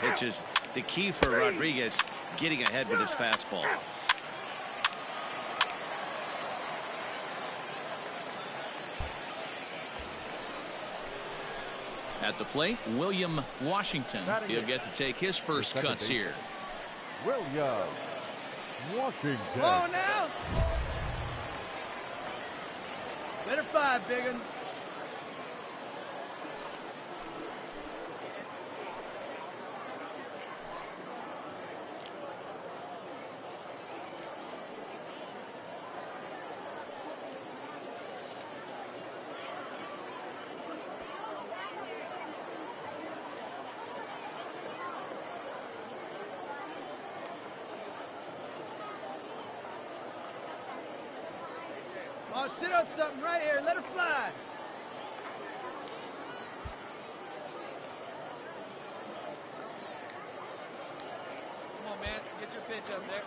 pitches. The key for Rodriguez, getting ahead with his fastball. At the plate, William Washington. He'll get to take his first cuts here. William Washington. Oh, now. Better five, big one. Oh, sit on something right here. Let her fly. Come on, man. Get your pitch up there.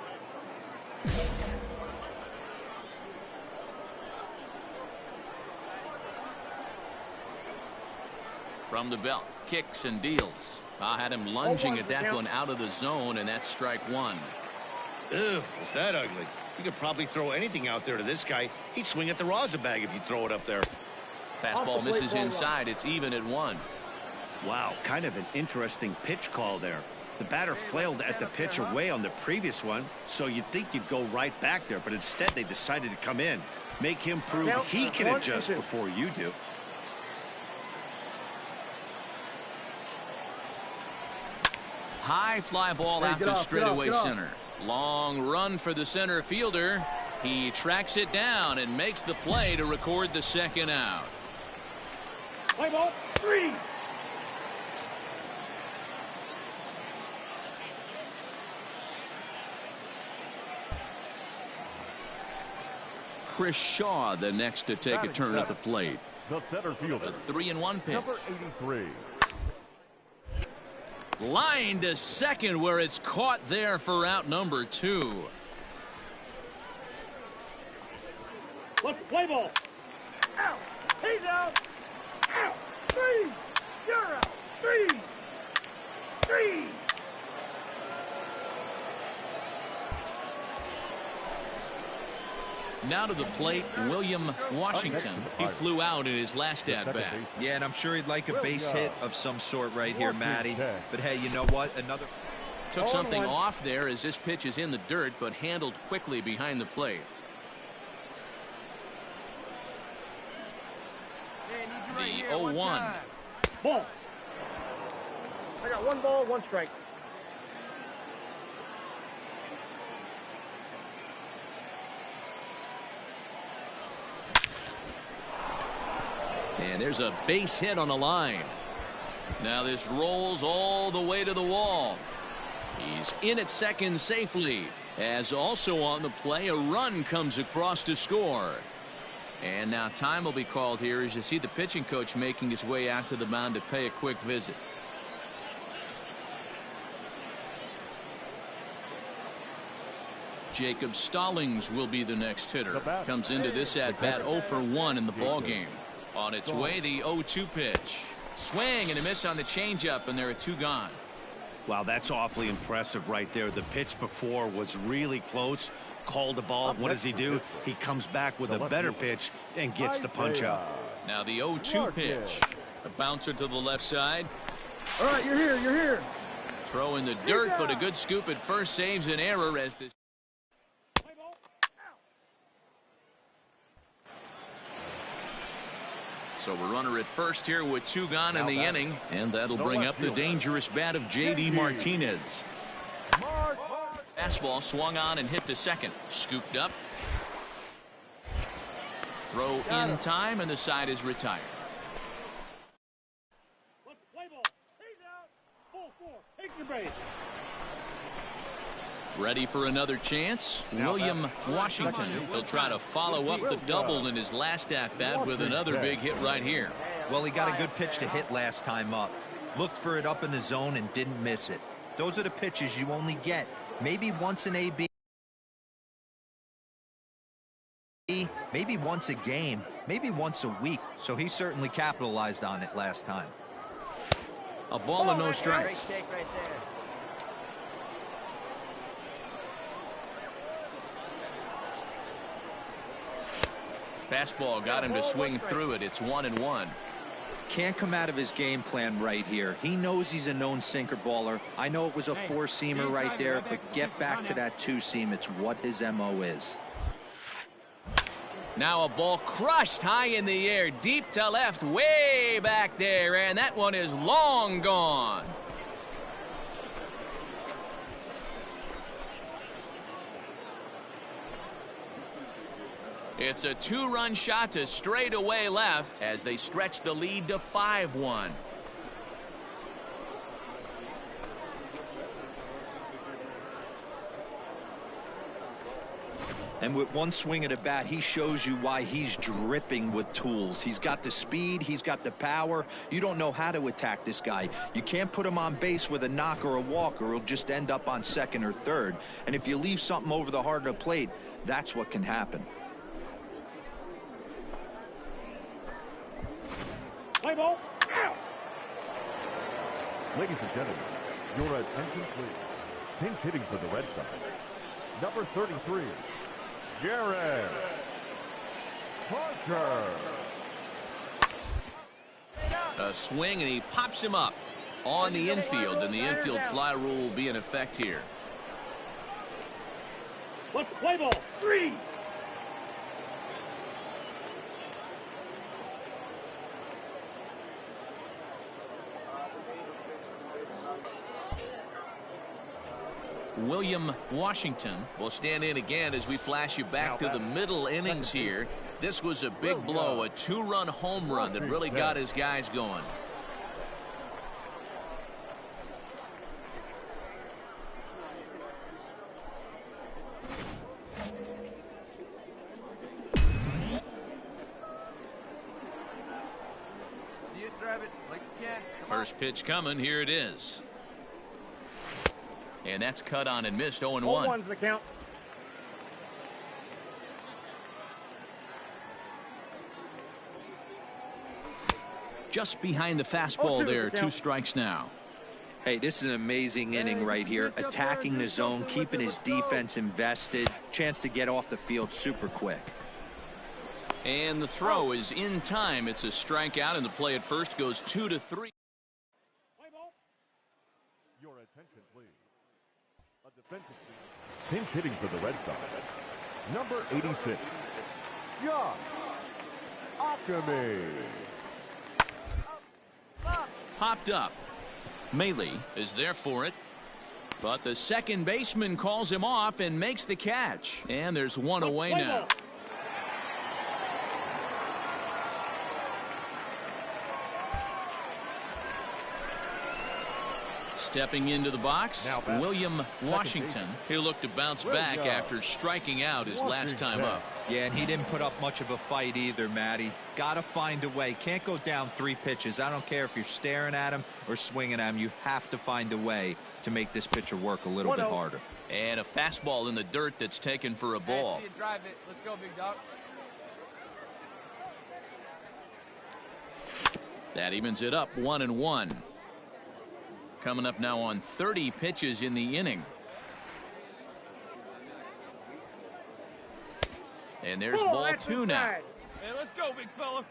From the belt, kicks and deals. I had him lunging at that one out of the zone, and that's strike one. Ew, was that ugly? You could probably throw anything out there to this guy. He'd swing at the rosin bag if you throw it up there. Fastball misses inside. It's even at 1. Wow, kind of an interesting pitch call there. The batter flailed at the pitch away on the previous one, so you'd think you'd go right back there, but instead they decided to come in. Make him prove he can adjust before you do. High fly ball out to straightaway center. Long run for the center fielder. He tracks it down and makes the play to record the second out. Play ball 3. Chris Shaw, the next to take a turn at the plate. The center fielder. The 3-1 pitch. Number 83. Line to second, where it's caught there for out number 2. Let's play ball. Out. He's out. Out. 3. You're out. 3. 3. Now to the plate, William Washington. He flew out in his last at-bat. Yeah, and I'm sure he'd like a base hit of some sort right here, Matty. But hey, you know what? Another Took something off there as this pitch is in the dirt, but handled quickly behind the plate. The 0-1. Ball. I got 1 ball, 1 strike. And there's a base hit on the line. Now this rolls all the way to the wall. He's in at second safely, as also on the play a run comes across to score. And now time will be called here as you see the pitching coach making his way out to the mound to pay a quick visit. Jacob Stallings will be the next hitter. Comes into this at bat 0 for 1 in the ball game. On its way, the 0-2 pitch. Swing and a miss on the changeup, and there are 2 gone. Wow, that's awfully impressive right there. The pitch before was really close. Called the ball. What does he do? He comes back with a better pitch and gets the punch out. Now the 0-2 pitch. A bouncer to the left side. All right, you're here. You're here. Throw in the dirt, but a good scoop at first saves an error as this. So a runner at first here with 2 gone in the inning, and that'll bring up the dangerous bat of J.D. Martinez. Fastball swung on and hit to second. Scooped up. Throw in time, and the side is retired. Let's play ball. He's out. Full 4. Take your base. Ready for another chance. William Washington. He'll try to follow up the double in his last at-bat with another big hit right here. Well, he got a good pitch to hit last time up. Looked for it up in the zone and didn't miss it. Those are the pitches you only get maybe once in AB, maybe once a game, maybe once a week. So he certainly capitalized on it last time. A ball and no strikes. Great take right there. Fastball got him to swing through it. It's 1-1. Can't come out of his game plan right here. He knows he's a known sinker baller. I know it was a four-seamer right there, but get back to that two-seam. It's what his MO is. Now a ball crushed high in the air, deep to left, way back there, and that one is long gone. It's a two-run shot to straightaway left as they stretch the lead to 5-1. And with one swing at a bat, he shows you why he's dripping with tools. He's got the speed, he's got the power. You don't know how to attack this guy. You can't put him on base with a knock or a walk, or he'll just end up on second or third. And if you leave something over the heart of the plate, that's what can happen. Play ball. Out. Ladies and gentlemen, your attention please. Pinch hitting for the Red Sox, number 33, Jared Parker. A swing, and he pops him up on the infield, and the infield fly rule will be in effect here. Let's play ball. 3. William Washington will stand in again as we flash you back to the middle innings here. This was a big blow, a two-run home run that really got his guys going. See it, drive it like you can. First pitch coming, here it is. And that's cut on and missed. 0-1. 0-1's the count. Just behind the fastball there. 2 strikes now. Hey, this is an amazing inning right here. Attacking the zone, keeping his defense invested. Chance to get off the field super quick. And the throw is in time. It's a strikeout, and the play at first goes 2-3. Play ball. Your attention please. A defensive team. Pinch hitting for the Red Sox, number 86, Josh Akame. Popped up. Maley is there for it. But the second baseman calls him off and makes the catch. And there's one away now. Stepping into the box, William Washington. He'll look to bounce back after striking out his last time up. Yeah, and he didn't put up much of a fight either, Matty. Got to find a way. Can't go down 3 pitches. I don't care if you're staring at him or swinging at him. You have to find a way to make this pitcher work a little bit harder. And a fastball in the dirt that's taken for a ball. See you drive it. Let's go, big dog. That evens it up 1-1. Coming up now on 30 pitches in the inning. And there's ball 2 now. Hey, let's go, big fella.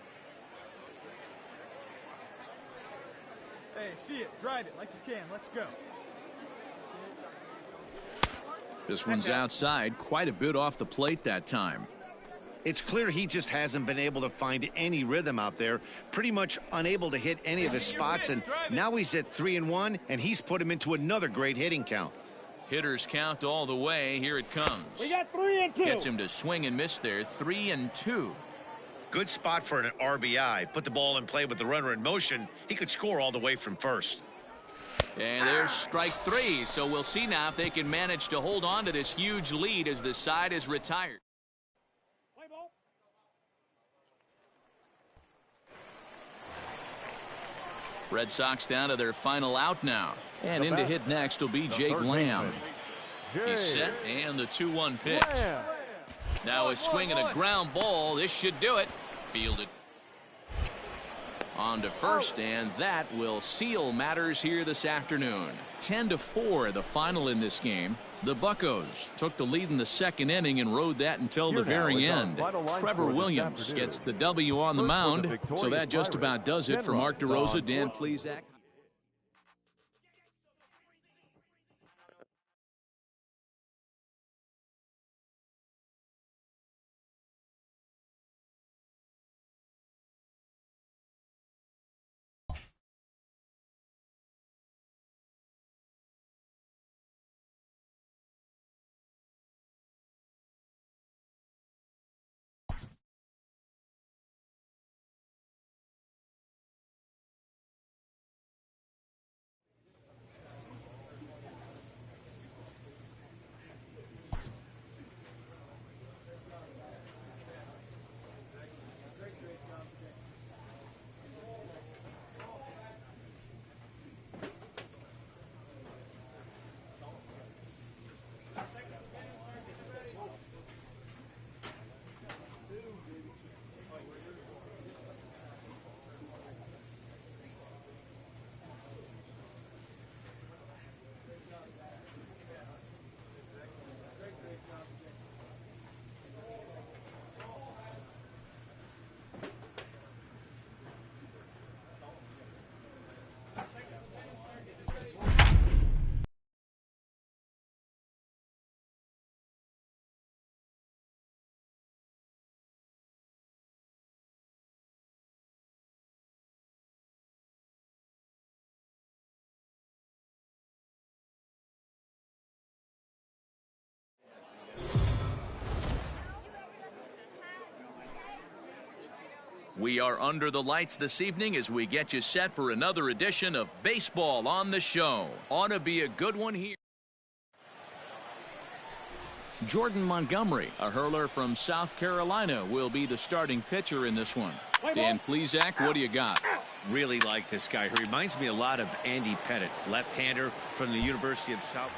Hey, see it, drive it like you can. Let's go. This one's outside, quite a bit off the plate that time. It's clear he just hasn't been able to find any rhythm out there, pretty much unable to hit any of his spots, and now he's at 3-1, and he's put him into another great hitting count. Hitters count all the way. Here it comes. We got 3 and 2. Gets him to swing and miss there. 3-2. Good spot for an RBI. Put the ball in play with the runner in motion. He could score all the way from first. And there's strike 3. So we'll see now if they can manage to hold on to this huge lead as the side is retired. Play ball. Red Sox down to their final out now. And in to hit next will be Jake Lamb. He's set, and the 2-1 pitch. Now a swing and a ground ball. This should do it. Fielded. On to first, and that will seal matters here this afternoon. 10-4 the final in this game. The Buccos took the lead in the second inning and rode that until the very end. Trevor Williams gets the W on the mound, so that just about does it for Mark DeRosa. Dan Plesac. We are under the lights this evening as we get you set for another edition of Baseball on the Show. Ought to be a good one here. Jordan Montgomery, a hurler from South Carolina, will be the starting pitcher in this one. Dan Plesac, what do you got? Really like this guy. He reminds me a lot of Andy Pettit, left-hander from the University of South.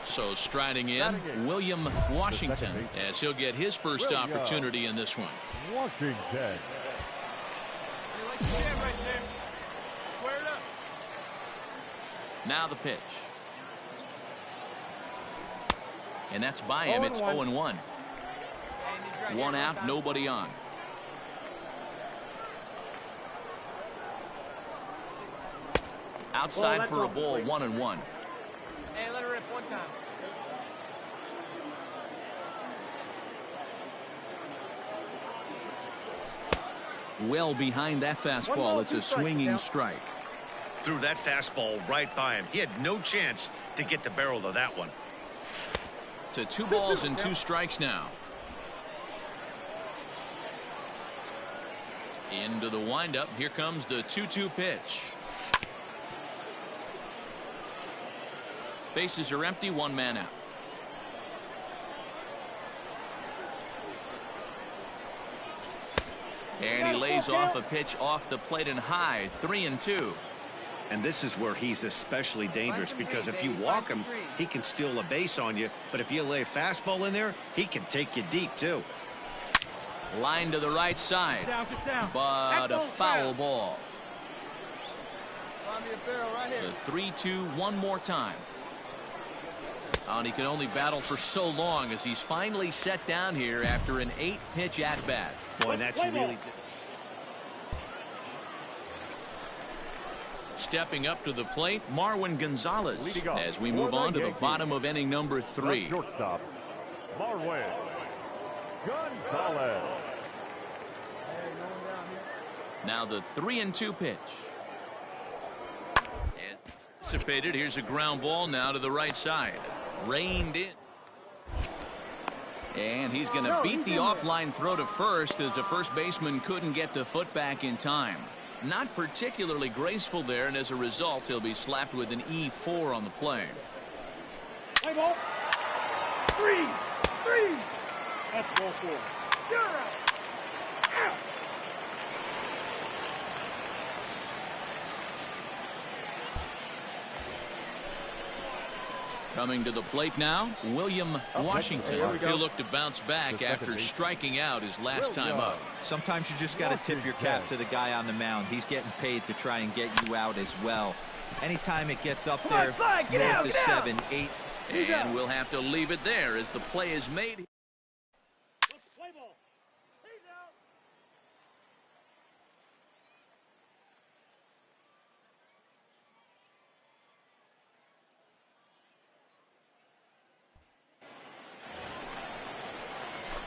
So striding in, William Washington, as he'll get his first opportunity in this one. Washington. Now the pitch. And that's by him. It's 0-1. One out, nobody on. Outside for a ball, 1-1. Hey, let her rip one time. Well behind that fastball. It's a swinging strike. Threw that fastball right by him. He had no chance to get the barrel of that one. To 2 balls and 2 strikes now. Into the windup. Here comes the 2-2 pitch. Bases are empty, 1 man out. And he lays off a pitch off the plate and high, 3-2. And this is where he's especially dangerous, because if you walk him, he can steal a base on you. But if you lay a fastball in there, he can take you deep, too. Line to the right side, but a foul ball. The 3-2 one more time. And he can only battle for so long as he's finally set down here after an 8-pitch at-bat. Boy, that's really... Stepping up to the plate, Marwin Gonzalez, as we move on to the bottom of inning number 3. Shortstop, Marwin Gonzalez. Now the 3-2 pitch. Anticipated. Here's a ground ball now to the right side. Reined in. And he's going to beat the offline throw to first, as the first baseman couldn't get the foot back in time. Not particularly graceful there, and as a result, he'll be slapped with an E4 on the play. Play ball. 3. That's ball 4. You're out. Out. Coming to the plate now, William Washington. He'll look to bounce back after striking out his last time up. Sometimes you just got to tip your cap to the guy on the mound. He's getting paid to try and get you out as well. Anytime it gets up there, north of 7, 8. And we'll have to leave it there as the play is made.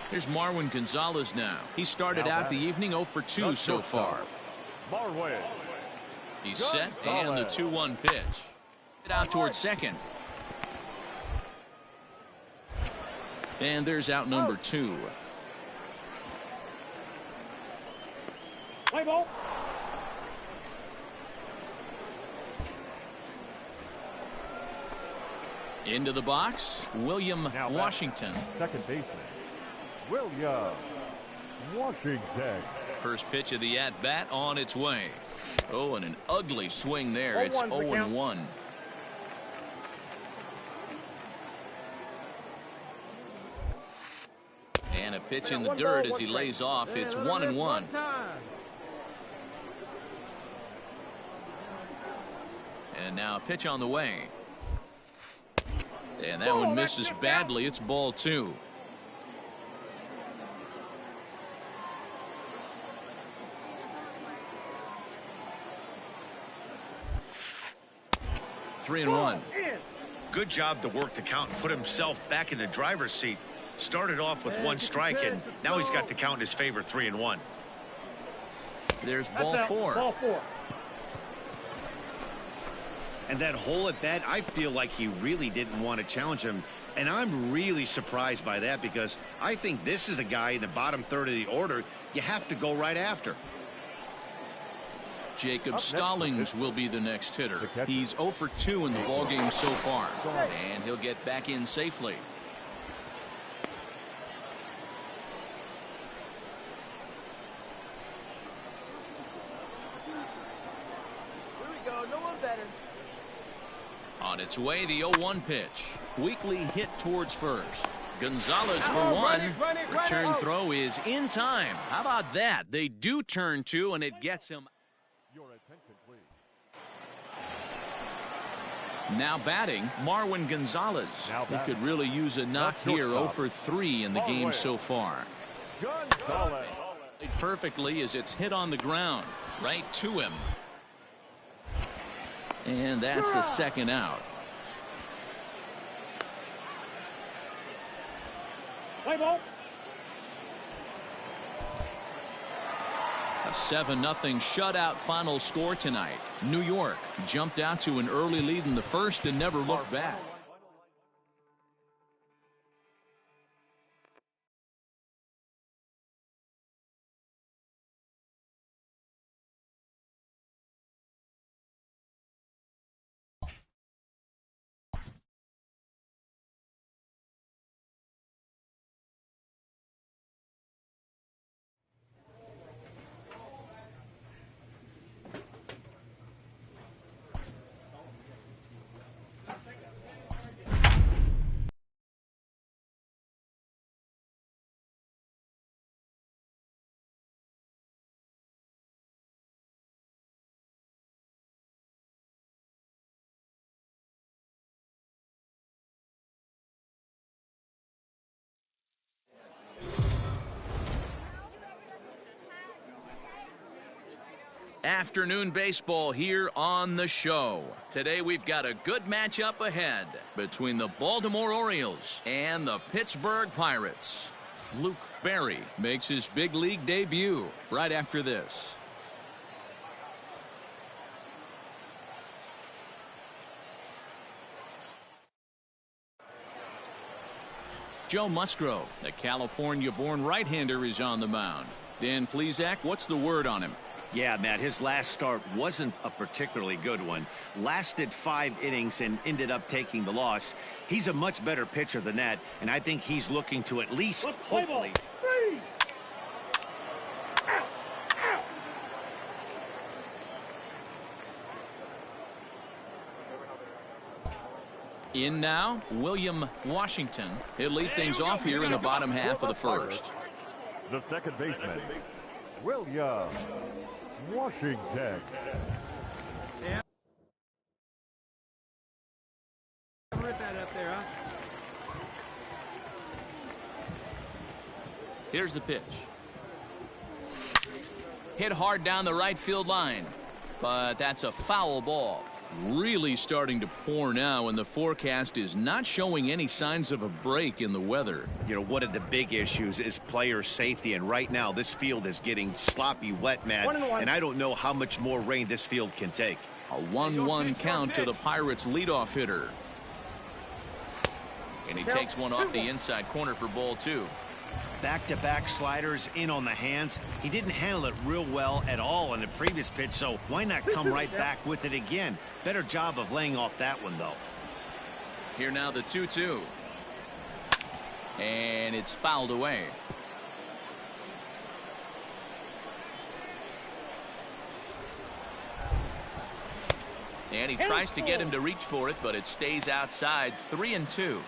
Here's Marwin Gonzalez now. He started out the evening 0 for 2 so far. He's set, and the 2-1 pitch. Out towards second. And there's out number 2. Play ball. Into the box, William Washington. Second baseman, William Washington. First pitch of the at-bat on its way. Oh, and an ugly swing there. It's 0-1. And a pitch in the dirt as he lays off. It's 1-1. And now a pitch on the way. And that one misses badly. It's ball 2. Three and 1. Good job to work the count and put himself back in the driver's seat. Started off with 1 strike, and now he's got the count in his favor, 3-1. There's ball 4. Ball 4. And that whole at bat, I feel like he really didn't want to challenge him. And I'm really surprised by that, because I think this is a guy in the bottom third of the order you have to go right after. Jacob Stallings will be the next hitter. He's 0 for 2 in the ballgame so far. And he'll get back in safely. Here we go. No one better. On its way, the 0-1 pitch. Weakly hit towards first. Gonzalez for 1. Return throw is in time. How about that? They do turn 2, and it gets him. Your attention, please. Now batting, Marwin Gonzalez. He could really use a knock here. 0 for 3 in the game so far. Gonzalez. Played perfectly as it's hit on the ground. Right to him. And that's the second out. Play ball. A 7-0 shutout final score tonight. New York jumped out to an early lead in the first and never looked back. Afternoon baseball here on the show. Today we've got a good matchup ahead between the Baltimore Orioles and the Pittsburgh Pirates. Luke Berry makes his big league debut right after this. Joe Musgrove, the California-born right-hander, is on the mound. Dan Plesac, what's the word on him? Yeah, Matt, his last start wasn't a particularly good one. Lasted 5 innings and ended up taking the loss. He's a much better pitcher than that, and I think he's looking to at least, hopefully. In now, William Washington. He'll lead things off here in the bottom half of the first. The second baseman, William Washington. Yeah. Rip that up there, huh? Here's the pitch. Hit hard down the right field line, but that's a foul ball. Really starting to pour now, and the forecast is not showing any signs of a break in the weather. You know, one of the big issues is player safety, and right now this field is getting sloppy, wet, Matt, and I don't know how much more rain this field can take. A 1-1 count to the Pirates leadoff hitter. And he takes one off the inside corner for ball 2. Back-to-back sliders in on the hands. He didn't handle it real well at all on the previous pitch, so why not come right back with it again? Better job of laying off that one, though. Here now the 2-2. And it's fouled away. And he tries to get him to reach for it, but it stays outside. 3-2.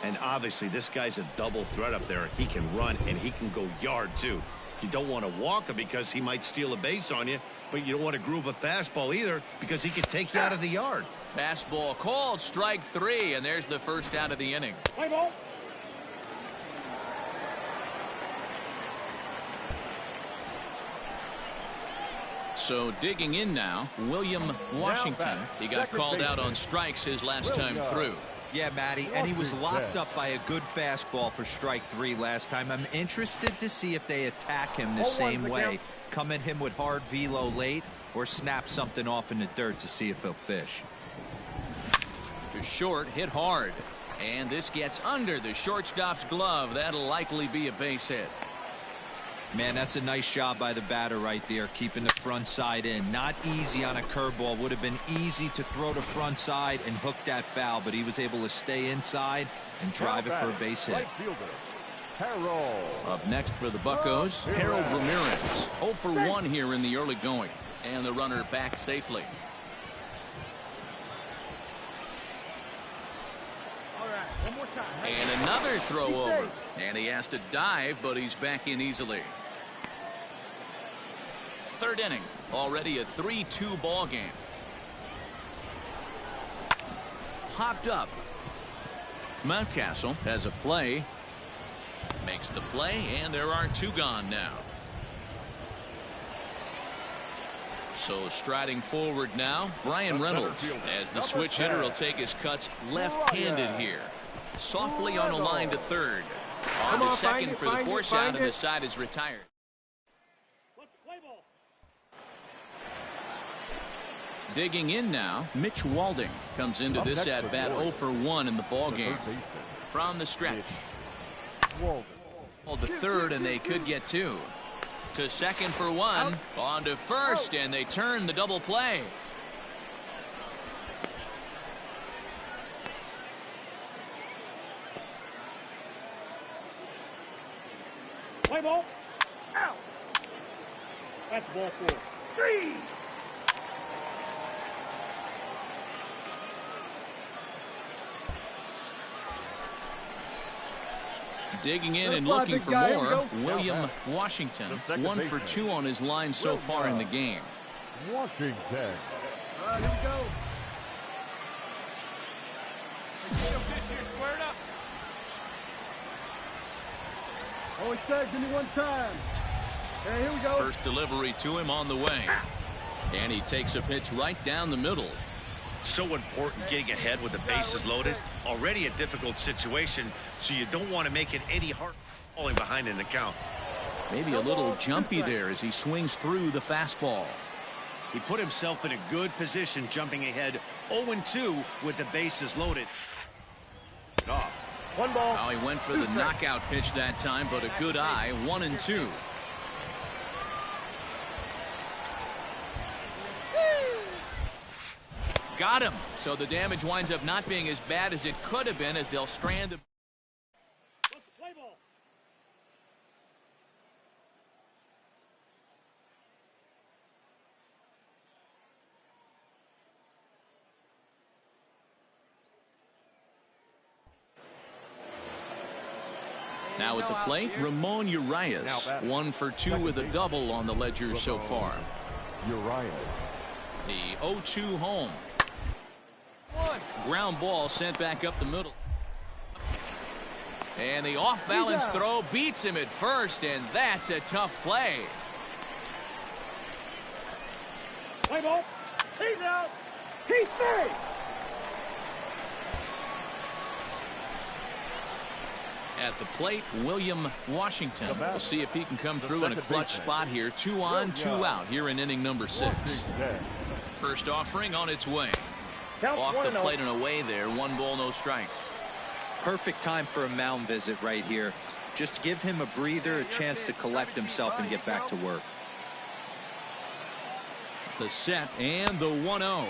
And obviously this guy's a double threat up there. He can run and he can go yard too. You don't want to walk him because he might steal a base on you, but you don't want to groove a fastball either because he can take you out of the yard. Fastball called, strike 3, and there's the first out of the inning. Play ball. So digging in now, William Washington. He got called out on strikes his last time through. Yeah, Matty, and he was locked up by a good fastball for strike 3 last time. I'm interested to see if they attack him the same way. Come at him with hard velo late or snap something off in the dirt to see if he'll fish. To short, hit hard. And this gets under the shortstop's glove. That'll likely be a base hit. Man, that's a nice job by the batter right there, keeping the front side in. Not easy on a curveball. Would have been easy to throw the front side and hook that foul, but he was able to stay inside and drive it for a base hit. Up next for the Buccos, Harold Ramirez. 0 for 1 here in the early going. And the runner back safely. All right, one more time. And another throw over. And he has to dive, but he's back in easily. Third inning, already a 3-2 ball game. Hopped up. Mountcastle has a play. Makes the play, and there are 2 gone now. So striding forward now, Brian Reynolds, as the switch hitter will take his cuts left-handed here. Softly on a line to third. On to second for the force out, and the side is retired. Digging in now, Mitch Walding comes into this at bat 0 for 1 in the ball game. From the stretch. To third, and they could get 2. To second for 1. On to first, and they turn the double play. Play ball. Out. That's ball 4. 3. Digging in and looking for more, William Washington. 1 for 2 on his line so far in the game. Washington. All right, here we go. Squared up. Always said, give me one time. Okay, here we go. First delivery to him on the way. And he takes a pitch right down the middle. So important getting ahead with the bases loaded. Already a difficult situation, so you don't want to make it any harder falling behind in the count. Maybe a little jumpy there as he swings through the fastball. He put himself in a good position jumping ahead 0-2 with the bases loaded. Off. 1 ball. Now he went for the knockout pitch that time, but a good eye. 1-2. Got him. So the damage winds up not being as bad as it could have been, as they'll strand the Play ball. Now at the plate, Ramon Urias. 1 for 2 with a double on the ledger so far. Urias. The 0-2 home. Ground ball sent back up the middle. And the off-balance throw beats him at first, and that's a tough play. Play ball. He's out. He's safe. At the plate, William Washington. We'll see if he can come through in a clutch spot here. 2 on, 2 out here in inning number 6. First offering on its way. Off the plate and away there. 1 ball, no strikes. Perfect time for a mound visit right here. Just give him a breather, a chance to collect himself and get back to work. The set and the 1-0.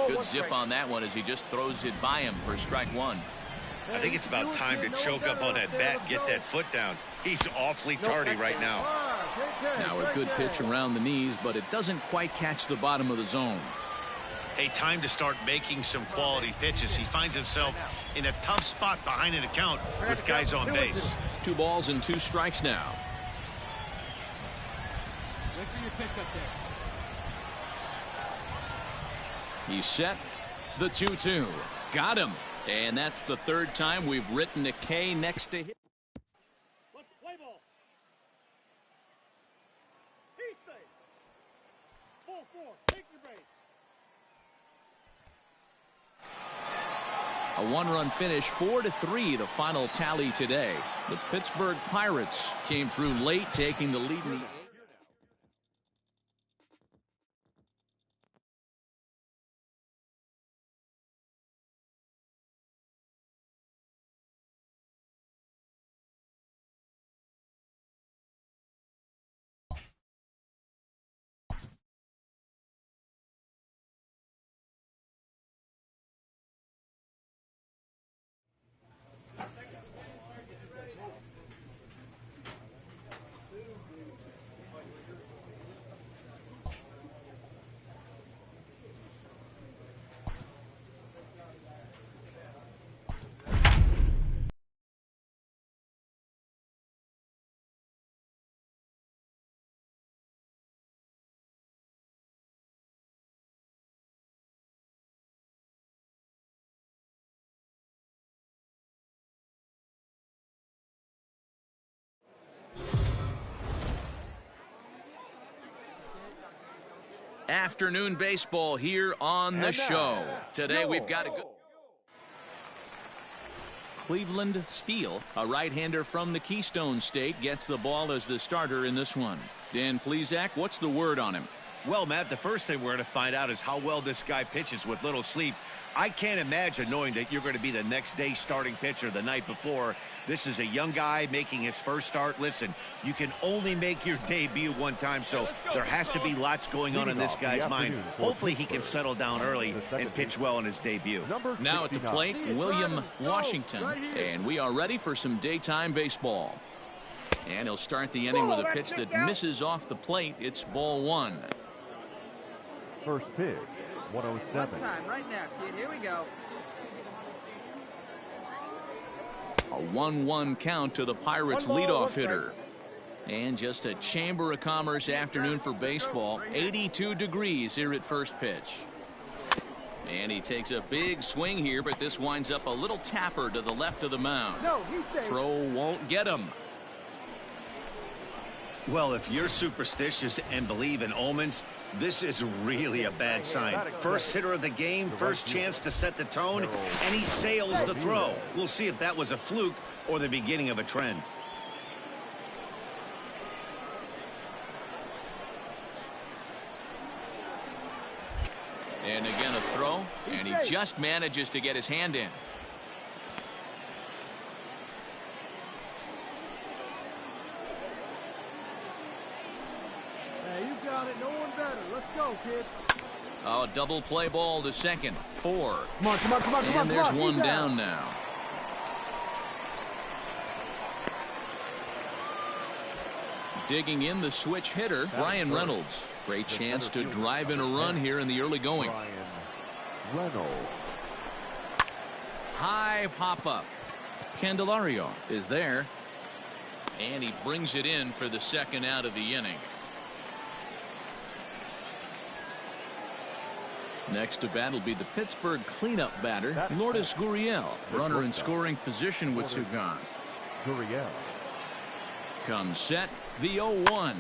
Good zip on that one as he just throws it by him for strike 1. I think it's about time to choke up on that bat, get that foot down. He's awfully tardy right now. Now a good pitch around the knees, but it doesn't quite catch the bottom of the zone. A time to start making some quality pitches. He finds himself in a tough spot behind an account with guys on base. 2 balls and 2 strikes now. Wait for your pitch up there. He's set. The 2-2. Got him. And that's the 3rd time we've written a K next to him. Let's play ball. He's safe. Ball 4. Take your base. A 1-run finish, 4-3, the final tally today. The Pittsburgh Pirates came through late, taking the lead in the afternoon baseball here on the show. Today we've got a good Cleveland Steele, a right-hander from the Keystone State, gets the ball as the starter in this one. Dan Plesac, what's the word on him? Well, Matt, the first thing we're going to find out is how well this guy pitches with little sleep. I can't imagine knowing that you're going to be the next day starting pitcher the night before. This is a young guy making his first start. Listen, you can only make your debut one time, so there has to be lots going on in this guy's mind. Hopefully he can settle down early and pitch well in his debut. Now at the plate, William Washington, and we are ready for some daytime baseball. And he'll start the inning with a pitch that misses off the plate. It's ball 1. First pitch, 107. Time right now, kid. Here we go. A 1-1 count to the Pirates leadoff hitter. And just a Chamber of Commerce afternoon for baseball. 82 degrees here at first pitch. And he takes a big swing here, but this winds up a little tapper to the left of the mound. Throw won't get him. Well, if you're superstitious and believe in omens, this is really a bad sign. First hitter of the game, first chance to set the tone, and he sails the throw. We'll see if that was a fluke or the beginning of a trend. And again a throw, and he just manages to get his hand in. You got it. No one better. Let's go, kid. Oh, double play ball to second. 4. Come on, come on, come on, come on. And there's one down now. Digging in the switch hitter, Brian Reynolds. Great chance to drive in a run here in the early going. Brian Reynolds. High pop up. Candelario is there. And he brings it in for the second out of the inning. Next to bat will be the Pittsburgh cleanup batter, Lourdes Gurriel. Runner in scoring position with two gone. Gurriel. Comes set, the 0-1.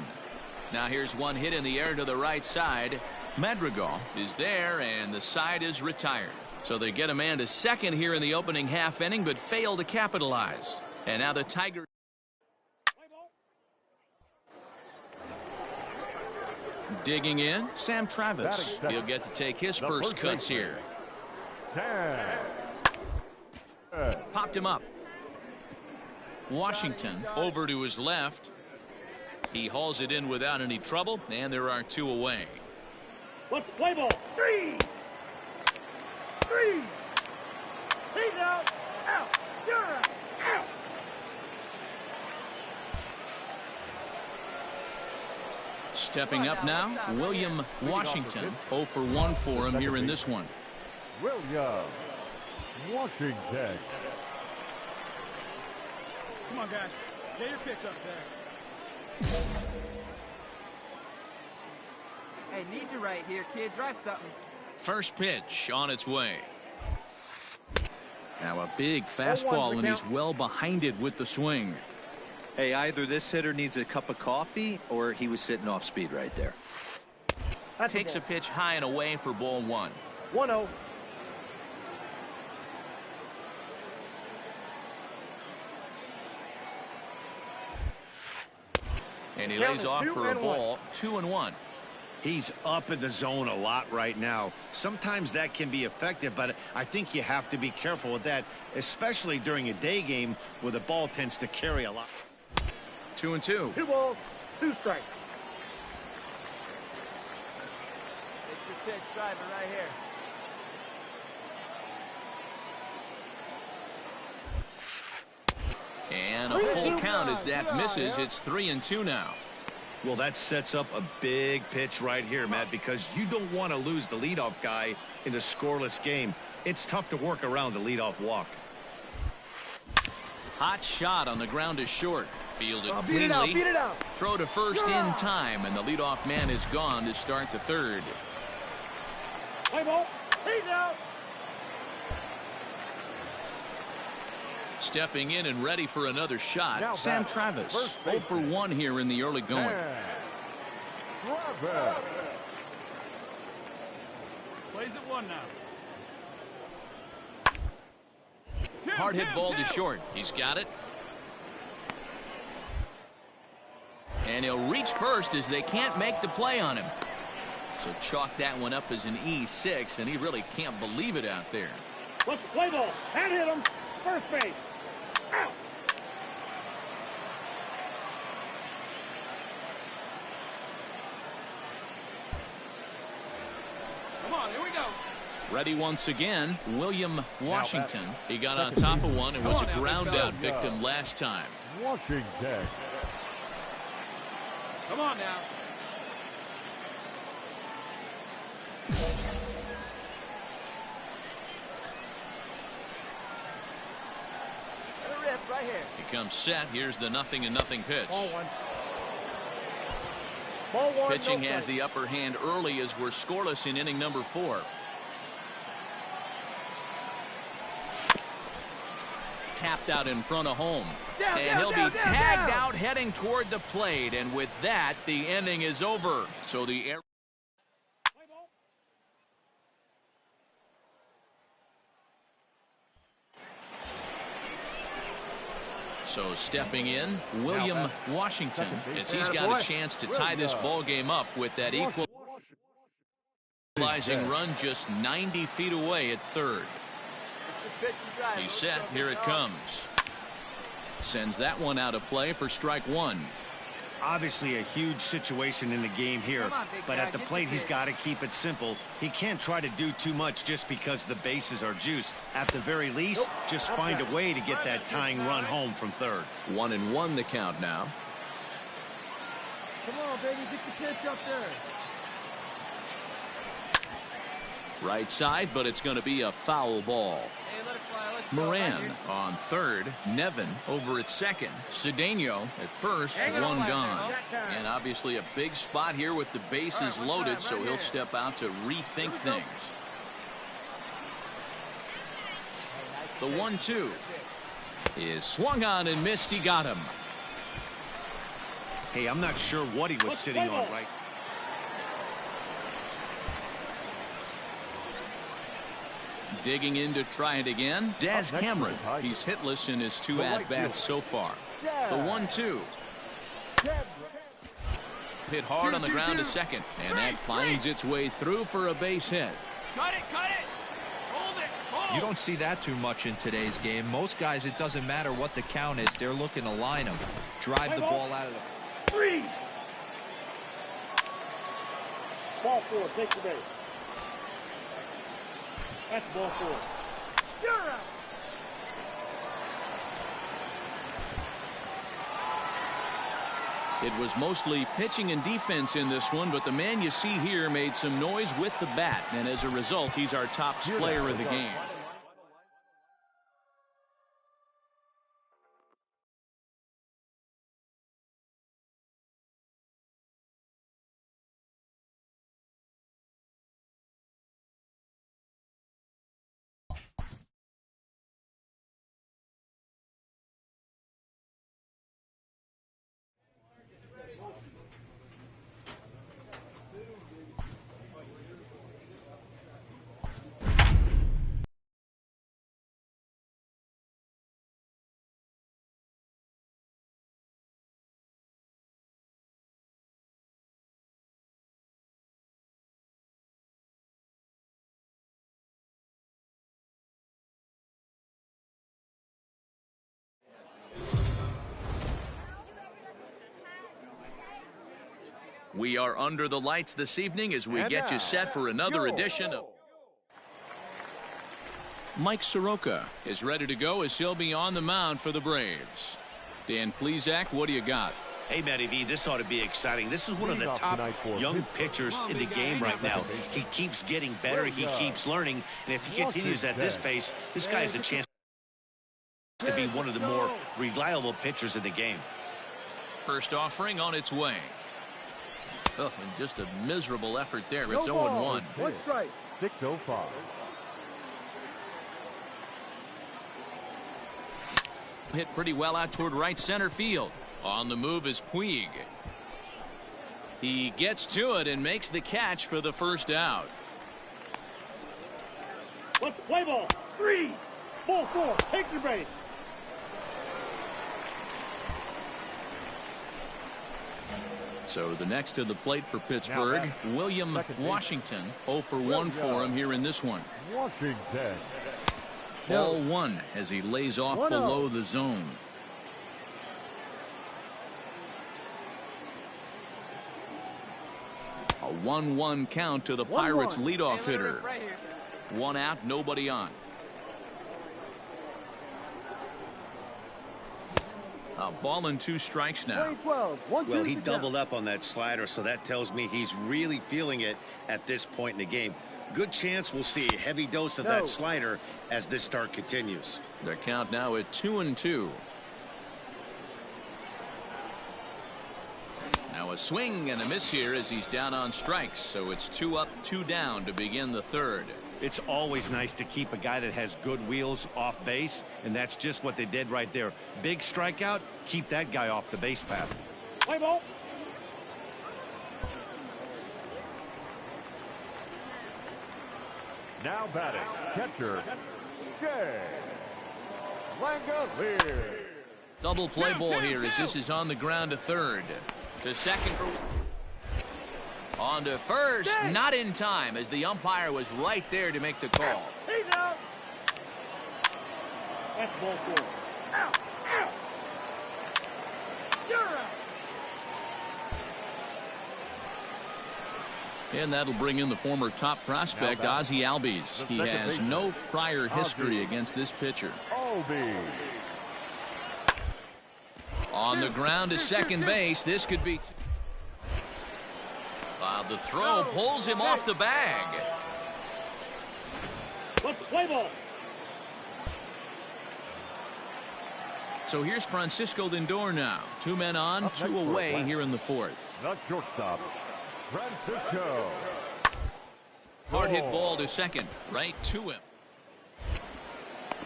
Now here's one hit in the air to the right side. Madrigal is there, and the side is retired. So they get a man to second here in the opening half inning, but fail to capitalize. And now the Tigers. Digging in, Sam Travis. He'll get to take his first cuts here. Popped him up. Washington over to his left. He hauls it in without any trouble, and there are two away. Let's play ball. Three. He's out. Out. You're out. Out. Stepping up now, William Washington. 0 for 1 for him here in this one. William Washington. Come on, guys. Get your pitch up there. Hey, need you right here, kid. Drive something. First pitch on its way. Now a big fastball, and he's well behind it with the swing. Hey, either this hitter needs a cup of coffee or he was sitting off speed right there. Takes a pitch high and away for ball one. 1-0. And he lays off for a ball. 2-1. He's up in the zone a lot right now. Sometimes that can be effective, but I think you have to be careful with that, especially during a day game where the ball tends to carry a lot. 2-2. 2 balls, 2 strikes. It's your pitch, driver, right here. And a full count as that misses. It's 3-2 now. Well, that sets up a big pitch right here, Matt, because you don't want to lose the leadoff guy in a scoreless game. It's tough to work around the leadoff walk. Hot shot on the ground is short. Fielded cleanly. Beat it out. Throw to first in time, and the leadoff man is gone to start the third. Play ball. He's out. Stepping in and ready for another shot, Now Sam batter, Travis. first 0 for 1 here in the early going. Travis. Plays at 1 now. Hard hit ball to short. He's got it. And he'll reach first as they can't make the play on him. So chalk that one up as an E6, and he really can't believe it out there. Let's play ball. And hit him. First base. Out. Come on, here we go. Ready once again, William Washington. He got on top of one and was a ground out victim last time. Washington. Come on now. Let it rip right here. He comes set. Here's the 0-0 pitch. Ball 1. Ball 1. Pitching no has strike. the upper hand early as we're scoreless in inning number 4. Tapped out in front of home. And he'll be tagged out heading toward the plate. And with that, the inning is over. So the air. So stepping in, William Washington, as he's got a chance to tie this ball game up with that equalizing run just 90 feet away at third. He's set. Here it comes. Sends that one out of play for strike 1. Obviously a huge situation in the game here, but at the plate he's got to keep it simple. He can't try to do too much just because the bases are juiced. At the very least, just find a way to get that tying run home from third. 1-1 the count now. Come on, baby. Get your pitch up there. Right side, but it's going to be a foul ball. Hey, let it fly. Let's go. Moran Right here. on third. Nevin over at second. Cedeno at first. Hang it One on, gone. man. And obviously a big spot here with the bases loaded, so he'll step out to rethink things. The 1-2 is swung on and missed. He got him. Hey, I'm not sure what he was sitting on right. Digging in to try it again. Daz Cameron. He's hitless in his 2 at-bats so far. The 1-2. Hit hard on the ground to second. And that finds its way through for a base hit. Cut it, cut it. Hold it, hold. You don't see that too much in today's game. Most guys, it doesn't matter what the count is. They're looking to line them. Drive the ball out of the... 3. Ball 4. Take the base. That's ball 4. You're out. It was mostly pitching and defense in this one, but the man you see here made some noise with the bat, and as a result, he's our top player of the game. We are under the lights this evening as we get you set for another edition of... Mike Soroka is ready to go as he'll be on the mound for the Braves. Dan Plesac, what do you got? Hey, Matty V, this ought to be exciting. This is one of the top young pitchers in the game right now. He keeps getting better. He keeps learning. And if he continues at this pace, this guy has a chance to be one of the more reliable pitchers in the game. First offering on its way. Oh, and just a miserable effort there. It's 0-1. 1 strike. 6:05. Hit pretty well out toward right center field. On the move is Puig. He gets to it and makes the catch for the first out. Let's play ball. 3. Ball 4. Take your base. So the next to the plate for Pittsburgh, William Washington. 0 for 1 for him here in this one. Washington. Ball 1 as he lays off below the zone. A 1-1 count to the Pirates leadoff hitter. Right here. 1 out, nobody on. A ball and 2 strikes now. 12. 1-2 Well, he to count. doubled up on that slider, so that tells me he's really feeling it at this point in the game. Good chance we'll see a heavy dose of that slider as this start continues. The count now at 2-2. Now a swing and a miss here as he's down on strikes, so it's 2 up, 2 down to begin the third. It's always nice to keep a guy that has good wheels off base, and that's just what they did right there. Big strikeout, keep that guy off the base path. Play ball. Now batting, catcher, Jay Langolier. Double play ball here as this is on the ground to third. To second for... On to first, not in time as the umpire was right there to make the call. He's out. That's ball 4. Out. Out. You're out. And that'll bring in the former top prospect, Ozzie Albies. He has no prior history against this pitcher. Albies. On the ground to second base, this could be... The throw pulls him off the bag. Let's play ball. So here's Francisco Lindor now. 2 men on, 2 away here in the 4th. Not shortstop, Francisco. Hard hit ball to second, right to him.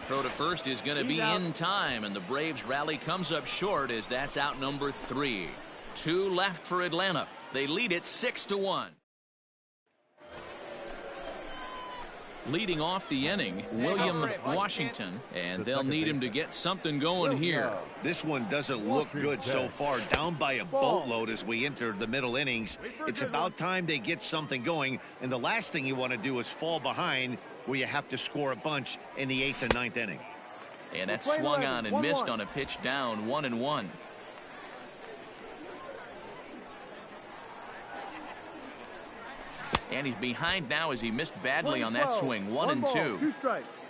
Throw to first is going to be in time, and the Braves rally comes up short as that's out number 3. 2 left for Atlanta. They lead it 6-1. Leading off the inning, William Washington, and they'll need him to get something going here. This one doesn't look good so far, down by a boatload as we enter the middle innings. It's about time they get something going, and the last thing you want to do is fall behind where you have to score a bunch in the 8th and 9th inning. And that swung on and missed on a pitch down, 1-1. And he's behind now as he missed badly on that swing. 1-2.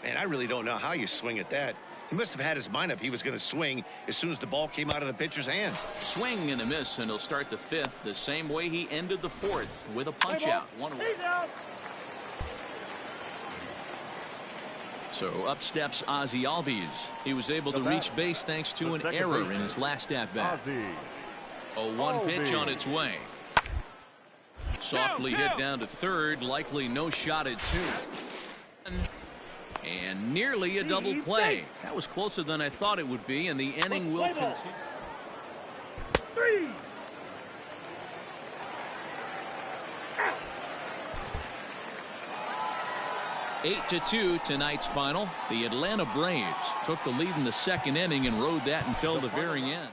And I really don't know how you swing at that. He must have had his mind up he was going to swing as soon as the ball came out of the pitcher's hand. Swing and a miss, and he'll start the 5th the same way he ended the 4th with a punch out. 1 away. So up steps Ozzie Albies. He was able to reach base thanks to an error in his last at-bat. A 1 pitch on its way. Softly hit down to third, likely no shot at 2. And nearly a double play. That was closer than I thought it would be, and the inning will continue. 3. 8-2 tonight's final. The Atlanta Braves took the lead in the 2nd inning and rode that until the very end.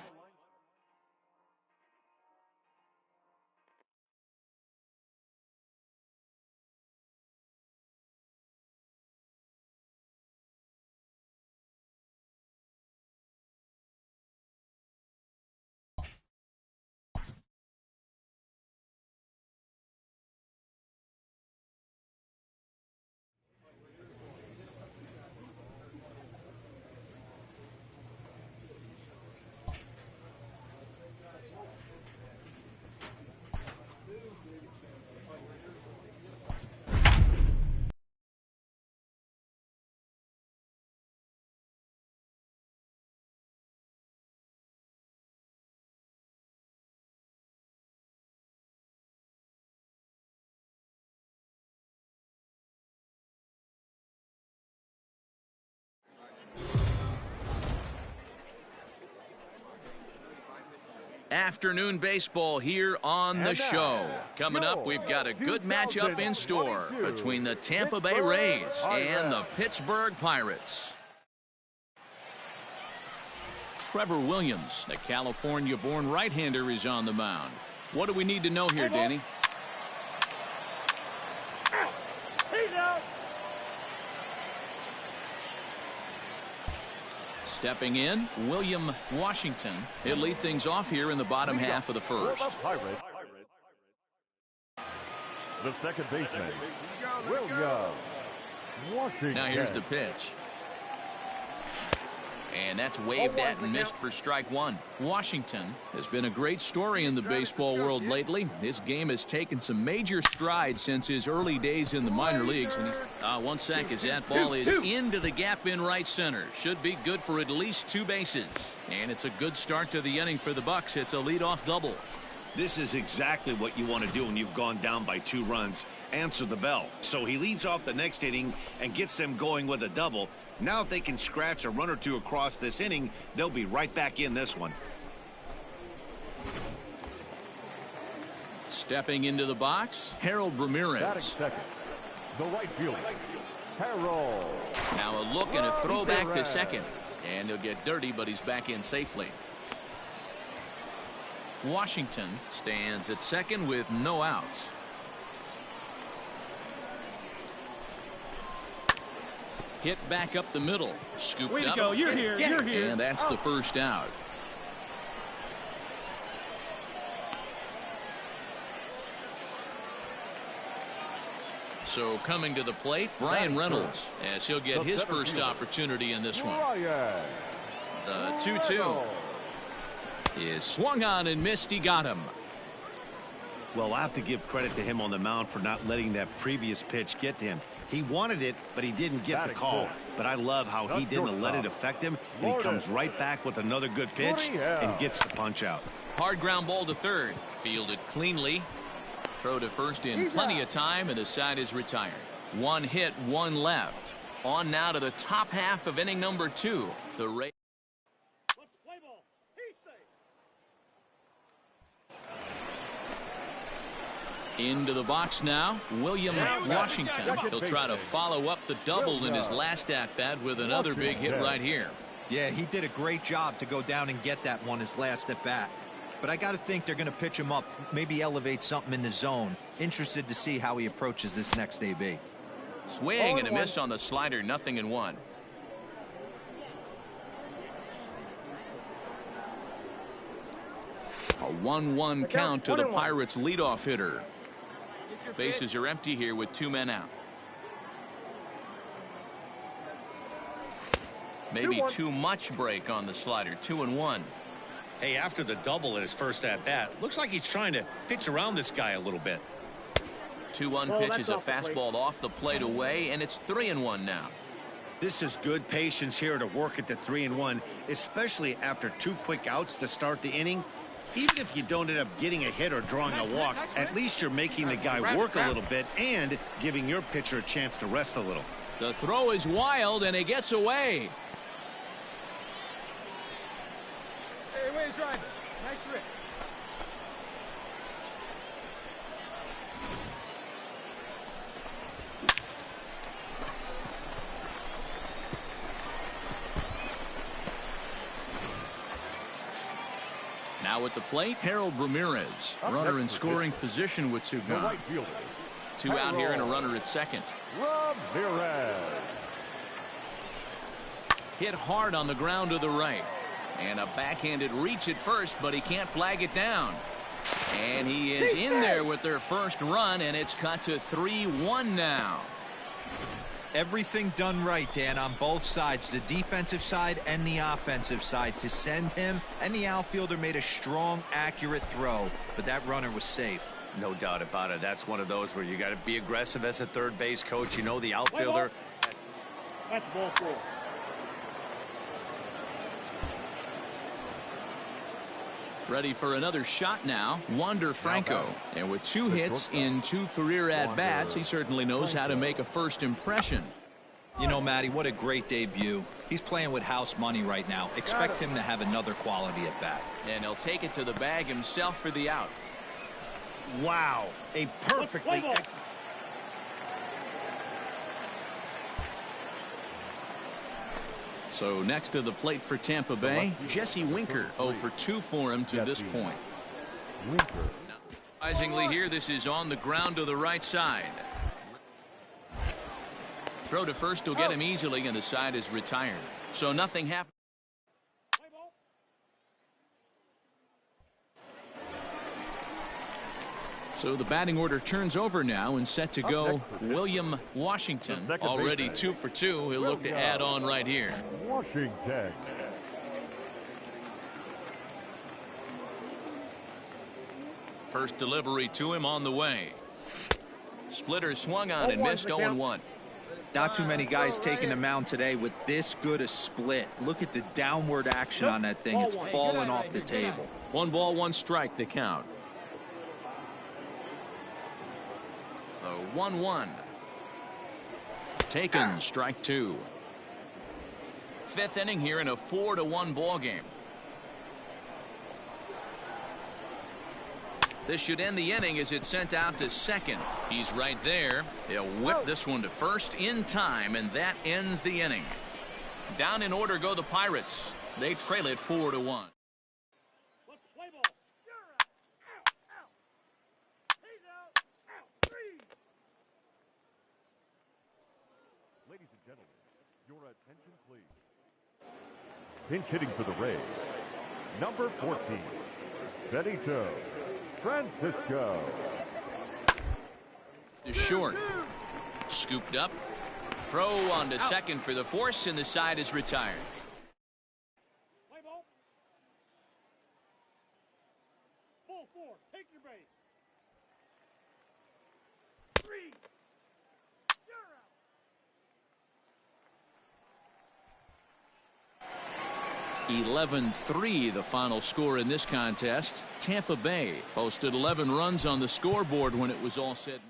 Afternoon baseball here on the show. Coming up, we've got a good matchup in store between the Tampa Bay Rays and the Pittsburgh Pirates. Trevor Williams, the California-born right-hander, is on the mound. What do we need to know here, Danny? He's out. Stepping in, William Washington. He'll lead things off here in the bottom half of the 1st. The second baseman, William Washington. Now here's the pitch. And that's waved at and missed for strike 1. Washington has been a great story in the baseball world lately. His game has taken some major strides since his early days in the minor leagues. And he's, 1 sec as that ball is into the gap in right center. Should be good for at least 2 bases. And it's a good start to the inning for the Bucks. It's a leadoff double. This is exactly what you want to do when you've gone down by 2 runs. Answer the bell. So he leads off the next inning and gets them going with a double. Now if they can scratch a run or 2 across this inning, they'll be right back in this one. Stepping into the box, Harold Ramirez. Batting second, the right fielder, Harold. Now a look and a throw back to second. And he'll get dirty, but he's back in safely. Washington stands at second with no outs. Hit back up the middle. Scooped Way to up. go. You're here. You're here. And that's the first out. So coming to the plate, Brian Reynolds, as he'll get his first opportunity in this one. The 2-2 is swung on and missed. He got him. Well, I have to give credit to him on the mound for not letting that previous pitch get to him. He wanted it, but he didn't get the call. But I love how he didn't let it affect him, and he comes right back with another good pitch and gets the punch out. Hard ground ball to third. Fielded cleanly. Throw to first in plenty of time, and the side is retired. One hit, one left. On now to the top half of inning number 2. The Rays. Into the box now, William Washington. He'll try to follow up the double in his last at-bat with another big hit right here. Yeah, he did a great job to go down and get that one his last at-bat. But I got to think they're going to pitch him up, maybe elevate something in the zone. Interested to see how he approaches this next AB. Swing and a miss on the slider, 0-1. A 1-1 count to the Pirates' leadoff hitter. Bases are empty here with 2 men out. Maybe too much break on the slider. 2-1. Hey, after the double in his first at-bat, looks like he's trying to pitch around this guy a little bit. 2-1 pitch is a fastball off the plate away, and it's 3-1 now. This is good patience here to work at the 3-1, especially after 2 quick outs to start the inning. Even if you don't end up getting a hit or drawing a walk, at least you're making the guy work a little bit and giving your pitcher a chance to rest a little. The throw is wild, and it gets away. Hey, wait, driving. Nice rip. Now at the plate, Harold Ramirez. Runner in scoring position with 2 gone. 2 out here and a runner at second. Ramirez. Hit hard on the ground to the right. And a backhanded reach at first, but he can't flag it down. And he is in there with their first run, and it's cut to 3-1 now. Everything done right, Dan, on both sides, the defensive side and the offensive side, to send him, and the outfielder made a strong, accurate throw, but that runner was safe. No doubt about it. That's one of those where you got to be aggressive as a third base coach. You know the outfielder. That's ball 4. Ready for another shot now, Wander Franco. And with 2 hits in 2 career at-bats, he certainly knows how to make a first impression. You know, Matty, what a great debut. He's playing with house money right now. Expect him to have another quality at-bat. And he'll take it to the bag himself for the out. Wow, a perfectly So next to the plate for Tampa Bay, Jesse Winker. 0 for 2 for him to this point. Surprisingly here, this is on the ground to the right side. Throw to first will get him easily, and the side is retired. So nothing happened. So the batting order turns over now, and set to go William Washington. Already 2 for 2. He'll look to add on right here. Washington. First delivery to him on the way. Splitter swung on and missed. 0-1. Not too many guys taking the mound today with this good a split. Look at the downward action on that thing. It's falling off the table. 1 ball, 1 strike, the count. 1-1. Taken, strike 2. 5th inning here in a 4-1 ball game. This should end the inning as it's sent out to second. He's right there. He'll whip this one to first in time, and that ends the inning. Down in order go the Pirates. They trail it 4-1. Ladies and gentlemen, your attention please. Pinch hitting for the Rays, number 14, Benito Francisco. Short. Scooped up. Throw on to second for the force, and the side is retired. Play ball. Ball 4. Take your base. 3. You're out. 11-3 the final score in this contest. Tampa Bay posted 11 runs on the scoreboard when it was all said.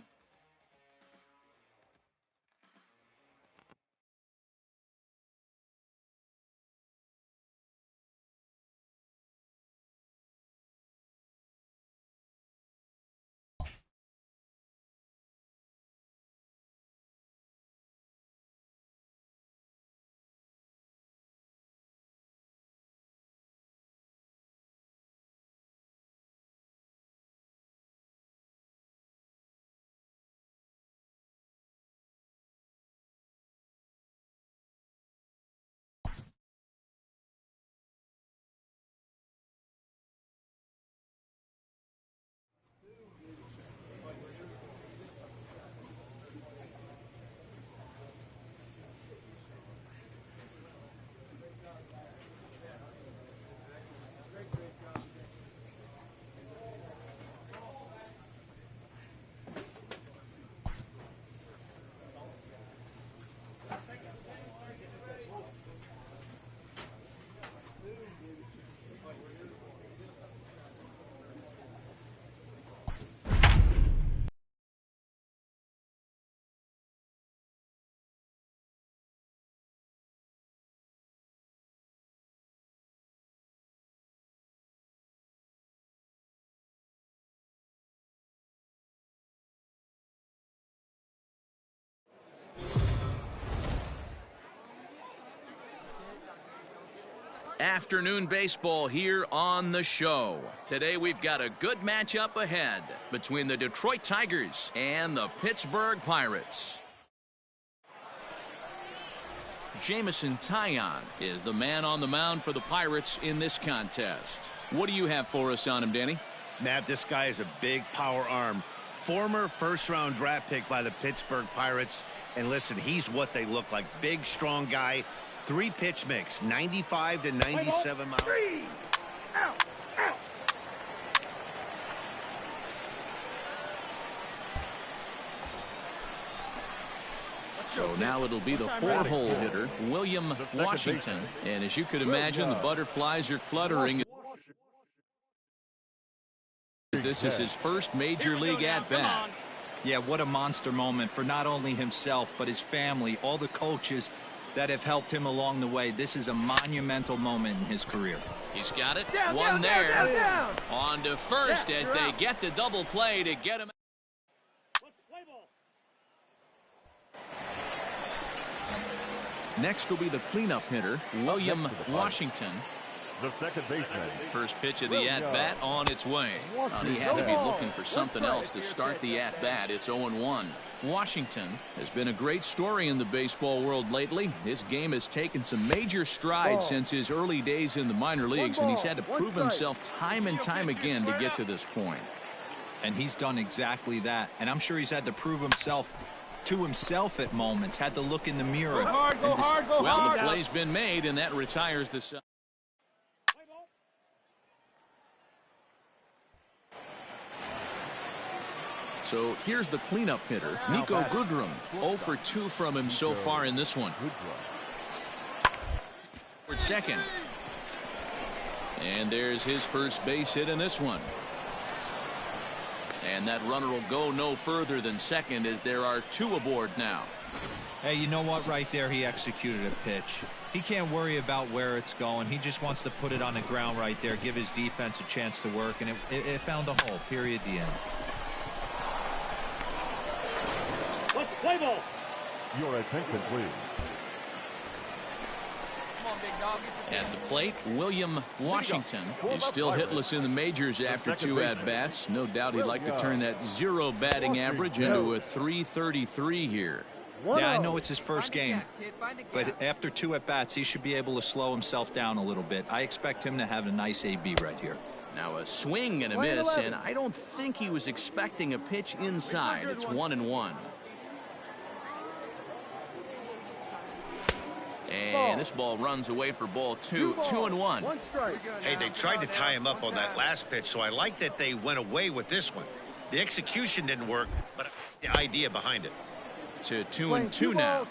Afternoon baseball here on the show. Today we've got a good matchup ahead between the Detroit Tigers and the Pittsburgh Pirates. Jameson Taillon is the man on the mound for the Pirates in this contest. What do you have for us on him, Danny? Matt, this guy is a big power arm. Former first-round draft pick by the Pittsburgh Pirates. And listen, he's what they look like. Big, strong guy. 3-pitch mix, 95 to 97 miles. Out. So now it'll be the 4-hole hitter, William Washington. And as you could imagine, the butterflies are fluttering. This is his first major league at-bat. Yeah, what a monster moment for not only himself, but his family, all the coaches that have helped him along the way. This is a monumental moment in his career. He's got it. One there. On to first as they get the double play to get him. Next will be the cleanup hitter, William Washington. The second baseman. First pitch of the at-bat on its way. He had to be looking for something else to start the at-bat. It's 0-1. Washington has been a great story in the baseball world lately. His game has taken some major strides since his early days in the minor leagues, and he's had to prove himself time and time again to get to this point. And he's done exactly that. And I'm sure he's had to prove himself to himself at moments. Had to look in the mirror. Go hard. Well, the play's been made, and that retires the side. So here's the cleanup hitter, Nico Goodrum. 0 for 2 from him so far in this one. Second. And there's his first base hit in this one. And that runner will go no further than second as there are 2 aboard now. Hey, you know what? Right there, he executed a pitch. He can't worry about where it's going. He just wants to put it on the ground right there, give his defense a chance to work, and it found a hole. Period. The end. Play ball. Your attention, please. Come on, big dog. At the plate, William Washington is still hitless in the majors after 2 at-bats. No doubt he'd like to turn that 0 batting average into a .333 here. Yeah, I know it's his first game, but after 2 at-bats, he should be able to slow himself down a little bit. I expect him to have a nice AB right here. Now a swing and a miss, and I don't think he was expecting a pitch inside. It's 1-1. And this ball runs away for ball 2. 2-1. Hey, they tried to tie him up on that last pitch, so I like that they went away with this one. The execution didn't work, but the idea behind it. To 2-2 now.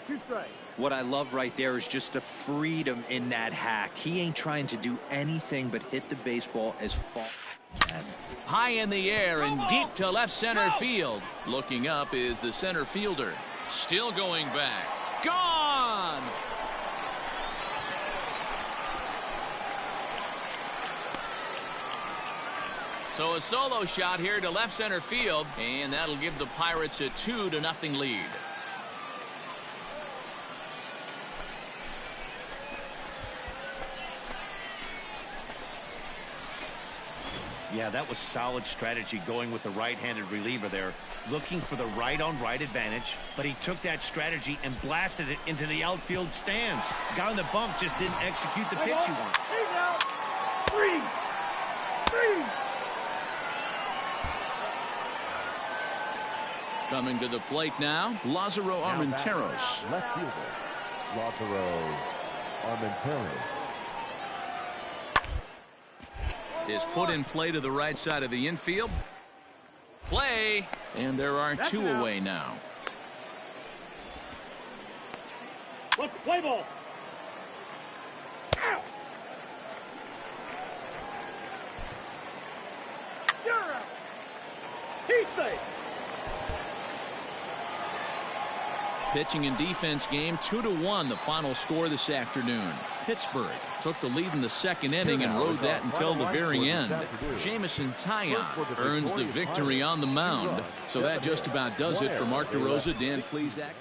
What I love right there is just the freedom in that hack. He ain't trying to do anything but hit the baseball as far as he can. High in the air and deep to left center field. Looking up is the center fielder. Still going back. Gone! So a solo shot here to left center field, and that'll give the Pirates a 2-0 lead. Yeah, that was solid strategy going with the right-handed reliever there, looking for the right-on-right advantage, but he took that strategy and blasted it into the outfield stands. Guy on the bump just didn't execute the pitch he wanted. He's out. Three. Coming to the plate now, Lázaro Armenteros. Left fielder, Lázaro Armenteros. Is put in play to the right side of the infield. Play, and there are two away now. Let's play ball. Out. You're out. He's safe. Pitching and defense game 2-1, the final score this afternoon. Pittsburgh took the lead in the second inning and rode that until the very end. Jamison Taillon earns the victory on the mound. So that just about does it for Mark DeRosa, Dan Plesac.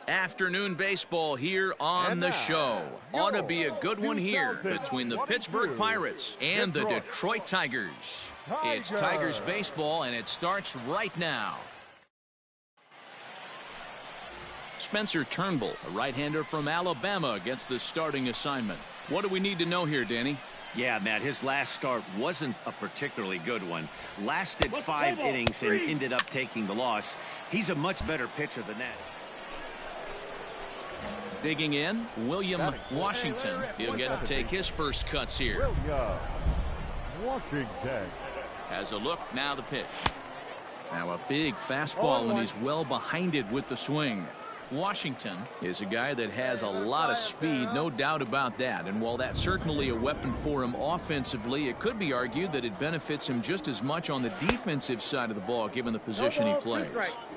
Afternoon baseball here on the show. Ought to be a good one here between the Pittsburgh Pirates and the Detroit Tigers. It's Tigers baseball, and it starts right now. Spencer Turnbull, a right-hander from Alabama, gets the starting assignment. What do we need to know here, Danny? Yeah, Matt, his last start wasn't a particularly good one. Lasted 5 innings and ended up taking the loss. He's a much better pitcher than that. Digging in, William Washington. He'll get to take his first cuts here. Washington has a look. Now the pitch. Now a big fastball, and he's well behind it with the swing. Washington is a guy that has a lot of speed, no doubt about that. And while that's certainly a weapon for him offensively, it could be argued that it benefits him just as much on the defensive side of the ball, given the position he plays.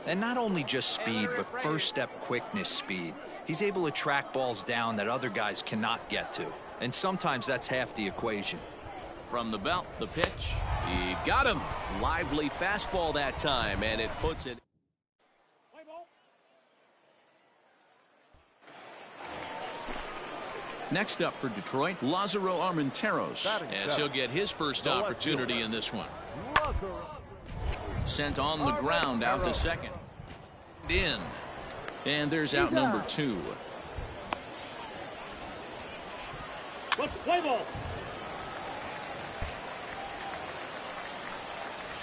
And not only just speed, but first step quickness speed. He's able to track balls down that other guys cannot get to. And sometimes that's half the equation. From the belt, the pitch. He got him. Lively fastball that time, and it puts it. Next up for Detroit, Lázaro Armenteros, as he'll get his first opportunity in this one. Sent on the ground out to second. In. And there's out number 2.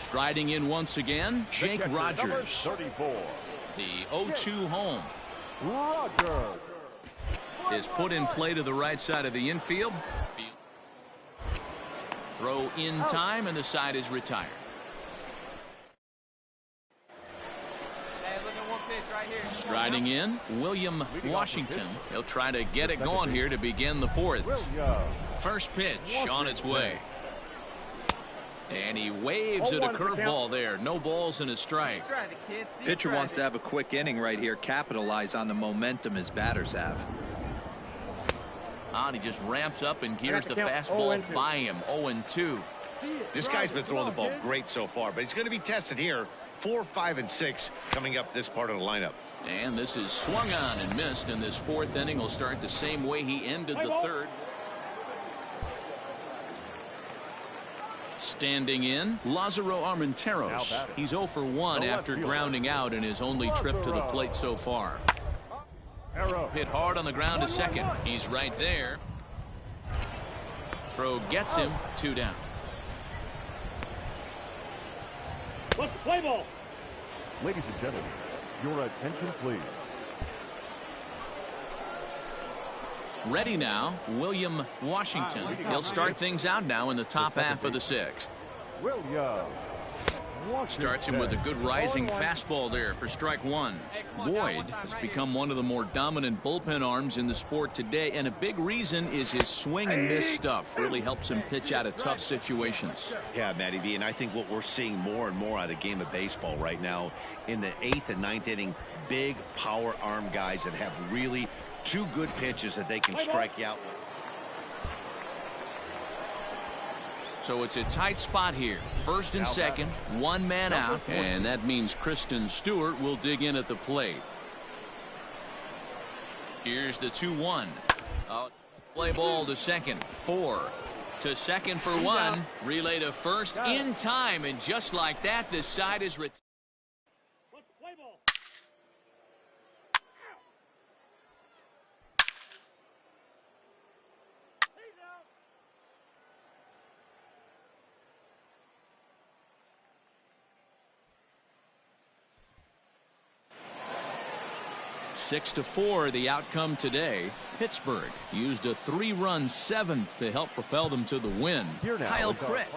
Striding in once again, Jake Rogers. The 0-2 home. Is put in play to the right side of the infield. Throw in time, and the side is retired. Striding in, William Washington. He'll try to get it going here to begin the 4th. First pitch on its way. And he waves at a curveball there. No balls and a strike. Pitcher wants to have a quick inning right here, capitalize on the momentum his batters have. And he just ramps up and gears the fastball by him. 0-2. This guy's been throwing the ball great so far, but he's going to be tested here. 4, 5, and 6 coming up this part of the lineup. And this is swung on and missed, and this 4th inning will start the same way he ended the 3rd. Standing in, Lázaro Armenteros. He's 0 for 1 after grounding out in his only trip to the plate so far. Hit hard on the ground to second. He's right there. Throw gets him. 2 down. Let's play ball. Ladies and gentlemen, your attention please. Ready now, William Washington. He'll start things out now in the top half of the 6th. Starts him with a good rising fastball there for strike 1. Boyd has become one of the more dominant bullpen arms in the sport today, and a big reason is his swing and miss stuff. Really helps him pitch out of tough situations. Yeah, Matty V, and I think what we're seeing more and more out of the game of baseball right now in the 8th and 9th inning, big power arm guys that have really 2 good pitches that they can strike you out with. So it's a tight spot here. First and second, 1 man out, and that means Kristen Stewart will dig in at the plate. Here's the 2-1. Play ball to second. 4 to second for 1. Relay to first in time, and just like that, the side is retired. Six to 4 the outcome today. Pittsburgh used a 3-run 7th to help propel them to the win. Kyle Crick